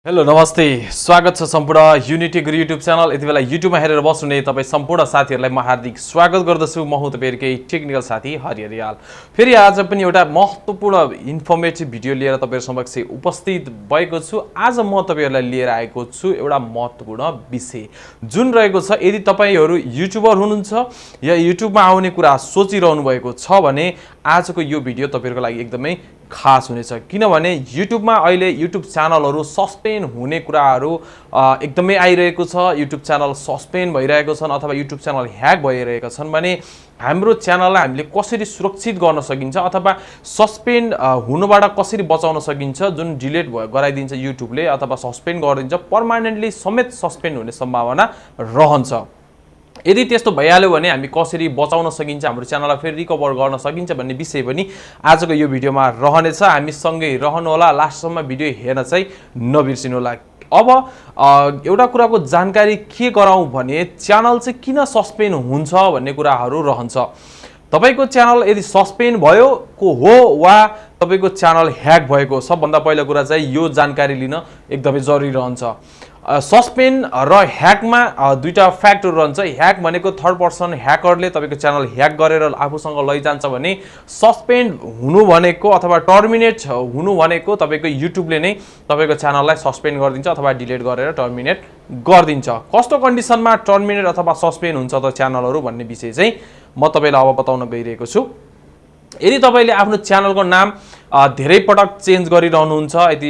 Hello नमस्ते स्वागत छ सम्पूर्ण युनिटी गुरु युट्युब च्यानल यति बेला युट्युबमा हेरेर बस्नुहुने तपाईँ सम्पूर्ण साथीहरूलाई म हार्दिक स्वागत गर्दछु म हुँ तपाईहरुकै टेक्निकल साथी हरिहरियाल। फेरि आज पनि एउटा महत्त्वपूर्ण इन्फर्मेटिभ भिडियो लिएर तपाईहरु समक्ष उपस्थित भएको छु। आज म तपाईहरुलाई लिएर आएको छु एउटा महत्त्वपूर्ण विषय जुन रहेको छ। यदि तपाईहरु युट्युबर हुनुहुन्छ या युट्युबमा आउने कुरा सोचिरहनु भएको छ भने आजको यो भिडियो तपाईहरुको लागि एकदमै खास हुनेछ, किनभने युट्युबमा अहिले युट्युब च्यानलहरु सस्पेन्ड हुने कुराहरु एकदमै आइरहेको छ। युट्युब च्यानल सस्पेन्ड भइरहेको छन् अथवा युट्युब च्यानल ह्याक भइरहेका छन् भने हाम्रो च्यानललाई हामीले कसरी सुरक्षित गर्न सकिन्छ अथवा सस्पेन्ड हुनबाट कसरी बचाउन सकिन्छ। जुन डिलिट गराइदिन्छ युट्युबले अथवा सस्पेन्ड गरिदिन्छ, पर्मानेन्टली समेत सस्पेन्ड हुने सम्भावना रहन्छ। यदि त्यस्तो भइहाल्यो भने हामी कसरी बचाउन सकिन्छ, हाम्रो च्यानललाई फेरि रिकभर गर्न सकिन्छ भन्ने विषय पनि आजको यो भिडियोमा रहनेछ। हामी सँगै रहनुहोला, लास्टसम्म भिडियो हेर्न चाहिँ नबिर्सिनुहोला। अब एउटा कुराको जानकारी के गराउँ भने च्यानल चाहिँ किन सस्पेन्ड हुन्छ भन्ने कुराहरू रहन्छ। तपाईको च्यानल यदि सस्पेन्ड भयो हो वा तपाईको च्यानल ह्याक भएको, सबभन्दा पहिलो कुरा चाहिँ यो जानकारी लिन एकदमै जरुरी रहन्छ। सस्पेन्ड र ह्याकमा दुईटा फ्याक्टर रहन्छ। ह्याक भनेको थर्ड पर्सन ह्याकरले तपाईको च्यानल ह्याक गरेर आफूसँग लैजान्छ भने सस्पेन्ड हुनु भनेको अथवा टर्मिनेट हुनु भनेको तपाईको युट्युबले नै तपाईको च्यानललाई सस्पेन्ड गरिदिन्छ अथवा डिलिट गरेर टर्मिनेट गरिदिन्छ। कस्तो कन्डिसनमा टर्मिनेट अथवा सस्पेन्ड हुन्छ त च्यानलहरु भन्ने विषय चाहिँ म तपाईलाई अब बताउन गइरहेको छु। यदि तपाईले आफ्नो च्यानलको नाम धेरै पटक चेन्ज गरिरहनुहुन्छ, यदि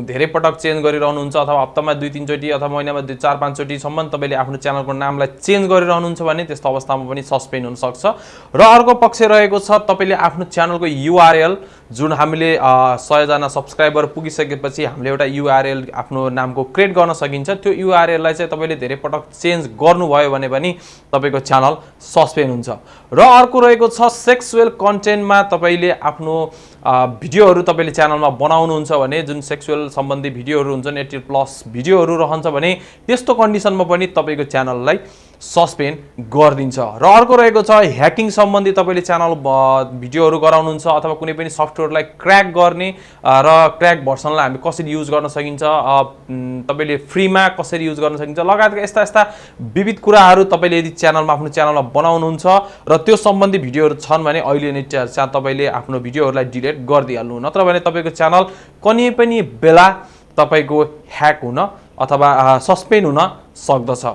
धेरै पटक चेन्ज गरिरहनुहुन्छ अथवा हप्तामा 2-3 चोटी अथवा महिनामा 4-5 चोटी सम्म तपाईले आफ्नो च्यानलको नामलाई चेन्ज गरिरहनुहुन्छ भने त्यस्तो अवस्थामा पनि सस्पेन्ड हुन सक्छ। र अर्को पक्ष रहेको छ, तपाईले आफ्नो च्यानलको युआरएल जुन हामीले 100 जना सब्स्क्राइबर पुगिसकेपछि हामीले एउटा युआरएल आफ्नो नामको क्रिएट गर्न सकिन्छ। त्यो युआरएल लाई चाहिँ तपाईले धेरै पटक चेन्ज गर्नुभयो भने पनि तपाईको च्यानल सस्पेन्ड हुन्छ। र अर्को रहेको छ सेक्सुअल कन्टेन्टमा तपाईले आफ्नो भिडियोहरु तपाईले च्यानलमा बनाउनुहुन्छ भने जुन सेक्सुअल सम्बन्धी भिडियोहरु हुन्छन् 18+ भिडियोहरु रहन्छ भने त्यस्तो कन्डिसनमा पनि तपाईको च्यानललाई सस्पेन्ड गरिदिन्छ। र अर्को रहेको छ ह्याकिङ सम्बन्धी तपाईले च्यानल भिडियोहरु गराउनुहुन्छ अथवा कुनै पनि सफ्टवेयरलाई क्र्याक गर्ने र क्र्याक भर्सनलाई हामी कसरी युज गर्न सकिन्छ, तपाईले फ्रीमा कसरी युज गर्न सकिन्छ लगायतका यस्ता विविध कुराहरु तपाईले यदि च्यानलमा आफ्नो च्यानलमा बनाउनुहुन्छ र त्यो सम्बन्धी भिडियोहरु छन् भने अहिले नै तपाईले आफ्नो भिडियोहरुलाई डिलिट गरिदिहाल्नु, नत्र भने तपाईको च्यानल कुनै पनि बेला तपाईको ह्याक हुन अथवा सस्पेन्ड हुन सक्दछ।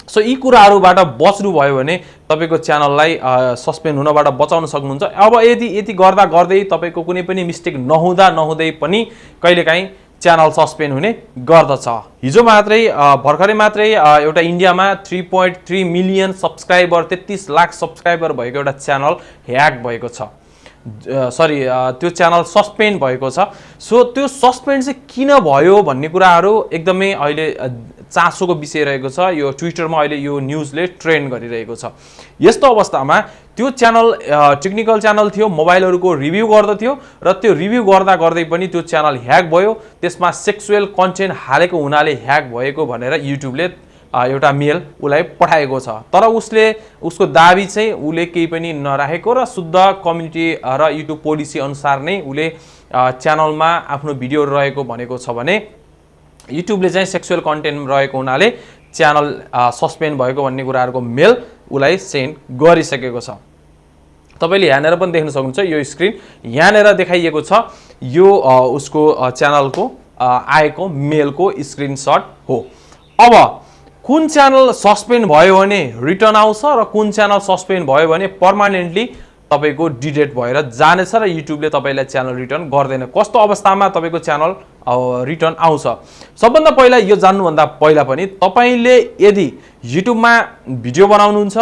सो यी कुराहरुबाट बच्नु भयो भने तपाईको च्यानललाई सस्पेन्ड हुनबाट बचाउन सक्नुहुन्छ। अब यदि गर्दै तपाईको कुनै पनि मिस्टेक नहुँदै पनि कहिलेकाहीँ च्यानल सस्पेन्ड हुने गर्दछ। हिजो मात्रै भर्खरै मात्रै एउटा इन्डियामा 3.3 मिलियन सब्स्क्राइबर 33 लाख सब्स्क्राइबर भएको एउटा च्यानल ह्याक भएको छ। त्यो च्यानल सस्पेन्ड भएको छ। सो त्यो सस्पेन्ड चाहिँ किन भयो भन्ने कुराहरु एकदमै अहिले चासोको विषय रहेको छ। यो ट्विटरमा अहिले यो न्यूजले ट्रेन्ड गरिरहेको छ। यस्तो अवस्थामा त्यो च्यानल टेक्निकल च्यानल थियो, मोबाइलहरुको रिभ्यु गर्दथ्यो र त्यो रिभ्यु गर्दै पनि त्यो च्यानल ह्याक भयो। त्यसमा सेक्सुअल कन्टेन्ट हालेको हुनाले ह्याक भएको भनेर युट्युबले एउटा मेल उलाई पठाएको छ। तर उसको दाबी चाहिँ उले केही पनि नराखेको र शुद्ध कम्युनिटी र युट्युब पोलिसी अनुसार नै उले च्यानलमा आफ्नो भिडियो रहेको भनेको छ भने युट्युबले चाहिँ सेक्सुअल कन्टेन्ट रहेको हुनाले च्यानल सस्पेन्ड भएको भन्ने कुराहरुको मेल उलाई सेन्ड गरिसकेको छ। तपाईले यहाँनेर पनि देख्न सक्नुहुन्छ, यो स्क्रिन यहाँनेर देखाइएको छ, यो उसको च्यानलको आएको मेलको स्क्रिनशट हो। अब कुन च्यानल सस्पेन्ड भयो भने रिटर्न आउँछ र कुन च्यानल सस्पेन्ड भयो भने पर्मानेन्टली तपाईको डिलिट भएर जानेछ र युट्युबले तपाईलाई च्यानल रिटर्न गर्दैन। कस्तो अवस्थामा तपाईको च्यानल रिटर्न आउँछ सबभन्दा पहिला यो जान्नुभन्दा पहिला पनि तपाईले यदि युट्युबमा भिडियो बनाउनुहुन्छ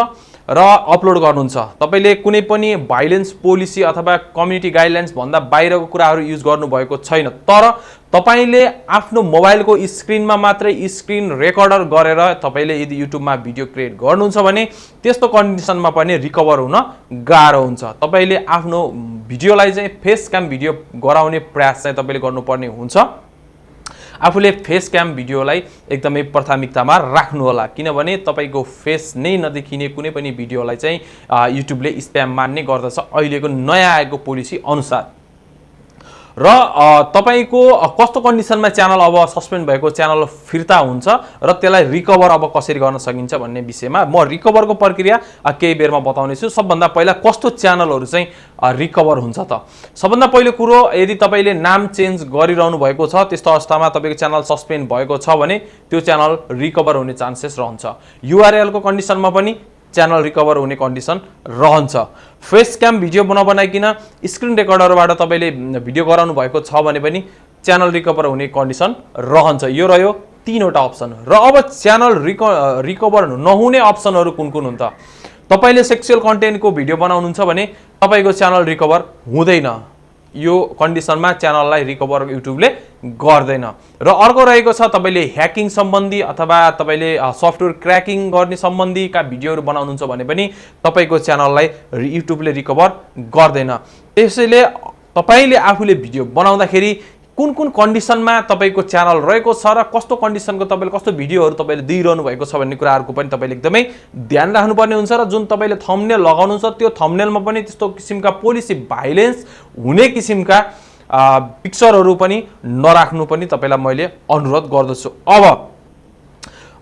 र अपलोड गर्नुहुन्छ, तपाईले कुनै पनि भाइलेन्स पोलिसी अथवा कम्युनिटी गाइडलाइन्स भन्दा बाहिरको कुराहरु युज गर्नु भएको छैन, तर तपाईले आफ्नो मोबाइलको स्क्रिनमा मात्रै स्क्रिन रेकर्डर गरेर तपाईले यदि युट्युबमा भिडियो क्रिएट गर्नुहुन्छ भने त्यस्तो कन्डिसनमा पनि रिकभर हुन गाह्रो हुन्छ। तपाईले आफ्नो भिडियोलाई चाहिँ फेस क्याम भिडियो गराउने प्रयास चाहिँ तपाईले गर्नुपर्ने हुन्छ। आफूले फेस क्याम भिडियोलाई एकदमै प्राथमिकतामा राख्नु होला, किनभने तपाईको फेस नै नदेखिने कुनै पनि भिडियोलाई चाहिँ युट्युबले स्प्याम मान्ने गर्दछ अहिलेको नयाँ आएको पोलिसी अनुसार। र तपाईको कस्तो कन्डिसनमा च्यानल अब सस्पेन्ड भएको च्यानल फिर्ता हुन्छ र त्यसलाई रिकभर अब कसरी गर्न सकिन्छ भन्ने विषयमा म रिकभरको प्रक्रिया केही बेरमा बताउने छु। सबभन्दा पहिला कस्तो च्यानलहरु चाहिँ रिकभर हुन्छ त। सबभन्दा पहिलो कुरो, यदि तपाईले नाम चेन्ज गरिरहनु भएको छ त्यस्तो अवस्थामा तपाईको च्यानल सस्पेन्ड भएको छ भने त्यो च्यानल रिकभर हुने चान्सेस रहन्छ। युआरएल को कन्डिसनमा पनि च्यानल रिकभर हुने कन्डिसन रहन्छ। फेस क्याम भिडियो बनाइकिन स्क्रिन रेकर्डरबाट तपाईले भिडियो गराउनु भएको छ भने पनि च्यानल रिकभर हुने कन्डिसन रहन्छ। यो रह्यो तीनवटा अप्सन। र अब च्यानल रिकभर नहुने अप्सनहरु कुन कुन हुन् त? तपाईले सेक्सुअल कन्टेन्टको भिडियो बनाउनुहुन्छ भने तपाईको च्यानल रिकभर हुँदैन। यो कन्डिसनमा च्यानललाई रिकभर युट्युबले गर्दैन। र अर्को रहेको छ, तपाईले ह्याकिङ सम्बन्धी अथवा तपाईले सफ्टवेयर क्र्याकिङ गर्ने सम्बन्धीका भिडियोहरु बनाउनुहुन्छ भने पनि तपाईको च्यानललाई युट्युबले रिकभर गर्दैन। त्यसैले तपाईले आफूले भिडियो बनाउँदाखेरि कुन कुन कन्डिसनमा तपाईको च्यानल रहेको छ र कस्तो कन्डिसनको तपाईले कस्तो भिडियोहरु तपाईले दिइरहनु भएको छ भन्ने कुराहरुको पनि तपाईले एकदमै ध्यान राख्नुपर्ने हुन्छ। र जुन तपाईले थम्बनेल लगाउनुहुन्छ त्यो थम्बनेलमा पनि त्यस्तो किसिमका पोलिसी भाइलेन्स हुने किसिमका पिक्चरहरु पनि नराख्नु पनि तपाईलाई मैले अनुरोध गर्दछु।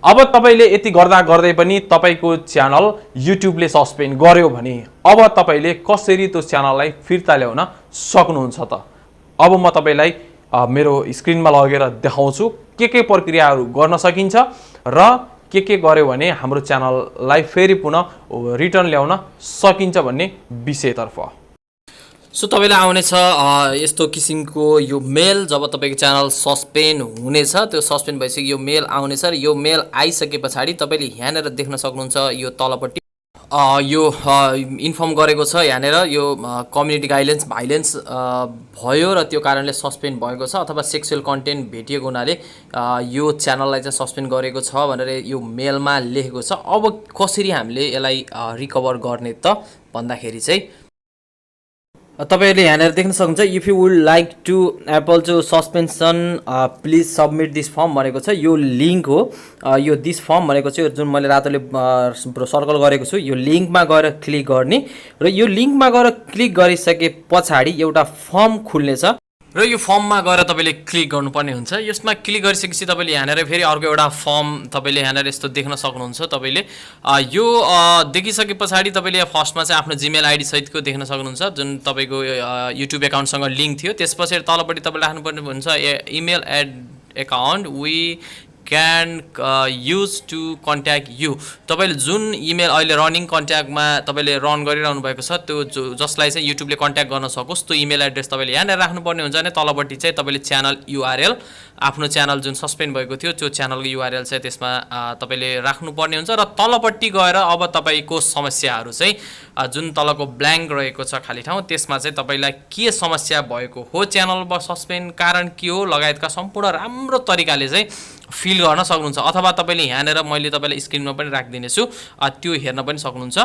अब तपाईले यति गर्दै पनि तपाईको च्यानल युट्युबले सस्पेन्ड गर्यो भने अब तपाईले कसरी त्यो च्यानललाई फिर्ता ल्याउन सक्नुहुन्छ त? अब म तपाईलाई मेरो स्क्रिनमा लगेर देखाउँछु के प्रक्रियाहरु गर्न सकिन्छ र के गर्यो भने हाम्रो च्यानललाई फेरि पुनः रिटर्न ल्याउन सकिन्छ भन्ने विषयतर्फ। सो तपाईलाई आउनेछ यस्तो किसिमको यो मेल। जब तपाईको च्यानल सस्पेन्ड हुनेछ, त्यो सस्पेन्ड भइसक्यो यो मेल आउनेछ र यो मेल आइसकेपछि तपाईले यहाँनेर देख्न सक्नुहुन्छ यो तलपट्टि यो इन्फर्म गरेको छ यहाँनेर यो कम्युनिटी गाइडलाइन्स भाइलेन्स भयो र त्यो कारणले सस्पेन्ड भएको छ अथवा सेक्सुअल कन्टेन्ट भेटिएको हुनाले यो च्यानललाई चाहिँ सस्पेन्ड गरेको छ भनेर यो मेलमा लेखेको छ। अब कसरी हामीले यसलाई रिकभर गर्ने त भन्दाखेरि चाहिँ तपाईहरुले यहाँनेर देख्न सक्नुहुन्छ, if you would like to apply to suspension please submit this form भनेको छ। यो लिंक हो, यो दिस फर्म भनेको चाहिँ जुन मैले रातोले सर्कल गरेको छु यो लिंकमा गएर क्लिक गर्ने र यो लिंकमा गएर क्लिक गरिसके पछाडी एउटा फर्म खुल्नेछ र यो फर्ममा गएर तपाईले क्लिक गर्नुपर्ने हुन्छ। यसमा क्लिक गरिसकेपछि तपाईले यहाँनेर फेरि अर्को एउटा फर्म तपाईले यहाँनेर यस्तो देख्न सक्नुहुन्छ। तपाईले यो देखिसके पछाडी तपाईले फर्स्टमा चाहिँ आफ्नो जीमेल आईडी सहितको देख्न सक्नुहुन्छ जुन तपाईको युट्युब एकाउन्टसँग लिंक थियो। त्यसपछि तलपट्टि तपाईले राख्नुपर्ने हुन्छ email account we can use to contact you. तपाईले जुन इमेल अहिले रनिङ कन्ट्याक्टमा तपाईले रन गरिरहनु भएको छ त्यो जसलाई चाहिँ युट्युबले कन्ट्याक्ट गर्न सकोस् त्यो इमेल एड्रेस तपाईले यहाँ राख्नुपर्ने हुन्छ भने तलपट्टि चाहिँ तपाईले च्यानल युआरएल आफ्नो च्यानल जुन सस्पेन्ड भएको थियो त्यो च्यानलको युआरएल चाहिँ त्यसमा तपाईले राख्नुपर्ने हुन्छ र तलपट्टि गएर अब तपाईको समस्याहरु चाहिँ जुन तलको ब्ल्याङ्क रहेको छ खाली ठाउँ त्यसमा चाहिँ तपाईलाई के समस्या भएको हो, च्यानल सस्पेन्ड कारण के हो लगायतका सम्पूर्ण राम्रो तरिकाले चाहिँ फिल गर्न सक्नुहुन्छ। अथवा तपाईले यहाँनेर मैले तपाईलाई स्क्रिनमा पनि राखिदिने छु त्यो हेर्न पनि सक्नुहुन्छ।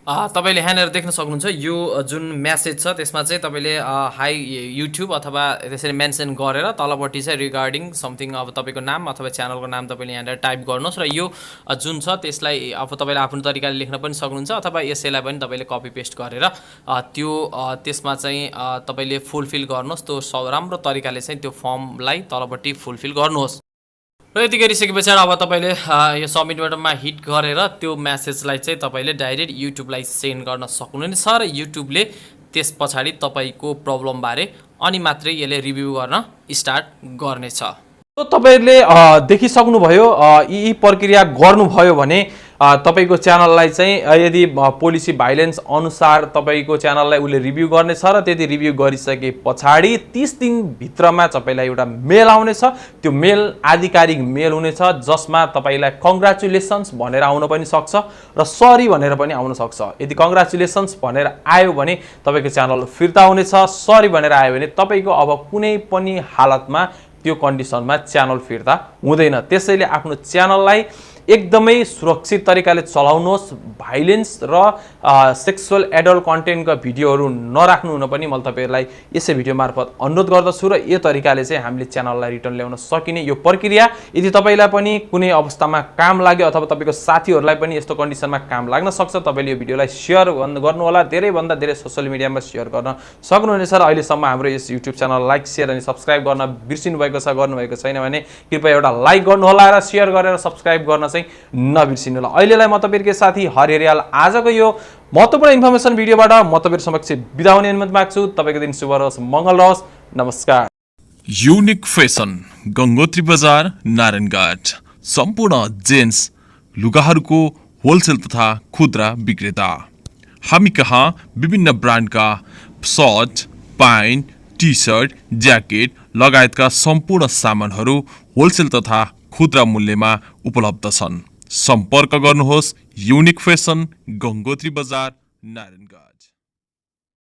तपाईले यहाँनेर देख्न सक्नुहुन्छ यो जुन मेसेज छ त्यसमा चाहिँ तपाईले हाई युट्युब अथवा त्यसरी मेन्सन गरेर तलपट्टि चाहिँ रिगार्डिङ समथिङ अब तपाईको नाम अथवा च्यानलको नाम तपाईले यहाँनेर टाइप गर्नुहोस् र यो जुन छ त्यसलाई अब तपाईले आफ्नो तरिकाले लेख्न पनि सक्नुहुन्छ अथवा यसैलाई पनि तपाईले कपी पेस्ट गरेर त्यो त्यसमा चाहिँ तपाईले फुलफिल गर्नुहोस्। त्यो राम्रो तरिकाले चाहिँ त्यो फर्मलाई तलपट्टि फुलफिल गर्नुहोस् र यति गरिसकेपछि अब तपाईले यो सबमिट बटनमा हिट गरेर त्यो मेसेजलाई चाहिँ तपाईले डाइरेक्ट युट्युबलाई सेन्ड गर्न सक्नुहुनेछ र युट्युबले त्यसपछि तपाईको प्रब्लम बारे अनि मात्रै यसले रिभ्यु गर्न स्टार्ट गर्नेछ। तो तपाईहरुले देखिसक्नुभयो यी प्रक्रिया गर्नुभयो भने तपाईको च्यानललाई चाहिँ यदि पोलिसी भाइलेन्स अनुसार तपाईको च्यानललाई उले रिभ्यु गर्नेछ र त्यति रिभ्यु गरिसके पछाडी 30 दिन भित्रमा तपाईलाई एउटा मेल आउनेछ। त्यो मेल आधिकारिक मेल हुनेछ जसमा तपाईलाई कंग्रेचुलेसन्स भनेर आउन पनि सक्छ र सरी भनेर पनि आउन सक्छ। यदि कंग्रेचुलेसन्स भनेर आयो भने तपाईको च्यानल फिर्ता हुनेछ, सरी भनेर आयो भने तपाईको अब कुनै पनि हालतमा त्यो कन्डिसनमा च्यानल फिर्ता हुँदैन। त्यसैले आफ्नो च्यानललाई एकदमै सुरक्षित तरिकाले चलाउनुहोस्। भाइलेन्स र सेक्सुअल एडल्ट कन्टेन्टका भिडियोहरू नराख्नु हुन पनि मैले तपाईहरुलाई यसै भिडियो मार्फत अनुरोध गर्दछु र यो तरिकाले चाहिँ हामीले च्यानललाई रिटर्न ल्याउन सकिने यो प्रक्रिया यदि तपाईलाई पनि कुनै अवस्थामा काम लाग्यो अथवा तपाईको साथीहरुलाई पनि यस्तो कन्डिसनमा काम लाग्न सक्छ, तपाईले यो भिडियोलाई शेयर गर्नु होला, धेरै भन्दा धेरै सोशल मिडियामा शेयर गर्न सक्नुहुनेछ र अहिलेसम्म हाम्रो यस YouTube च्यानल लाइक, शेयर अनि सब्स्क्राइब गर्न बिर्सिनु भएको छ, गर्नुभएको छैन भने कृपया एउटा लाइक गर्नु होला र शेयर गरेर सब्स्क्राइब गर्न चाहिँ नबिर्सिनु होला। अहिलेलाई म तपाईहरुकै साथी हरियाल आजको यो महत्त्वपूर्ण इन्फर्मेसन भिडियोबाट म तपाईहरु समक्ष बिदा हुने अनुमति माग्छु। तपाईको दिन शुभ रहोस्, मंगल रहोस्। नमस्कार। युनिक फेसन, गंगोत्री बजार, नारायणघाट। सम्पूर्ण जेन्ट्स लुगाहरूको होलसेल तथा खुद्रा विक्रेता। हामी कहाँ विभिन्न ब्रान्डका shirt, pant, T shirt, jacket लगायतका सम्पूर्ण सामानहरू होलसेल तथा खुद्रा मूल्यमा उपलब्ध छन्। सम्पर्क गर्नुहोस् युनिक फेसन, गंगोत्री बजार, नारायणघाट।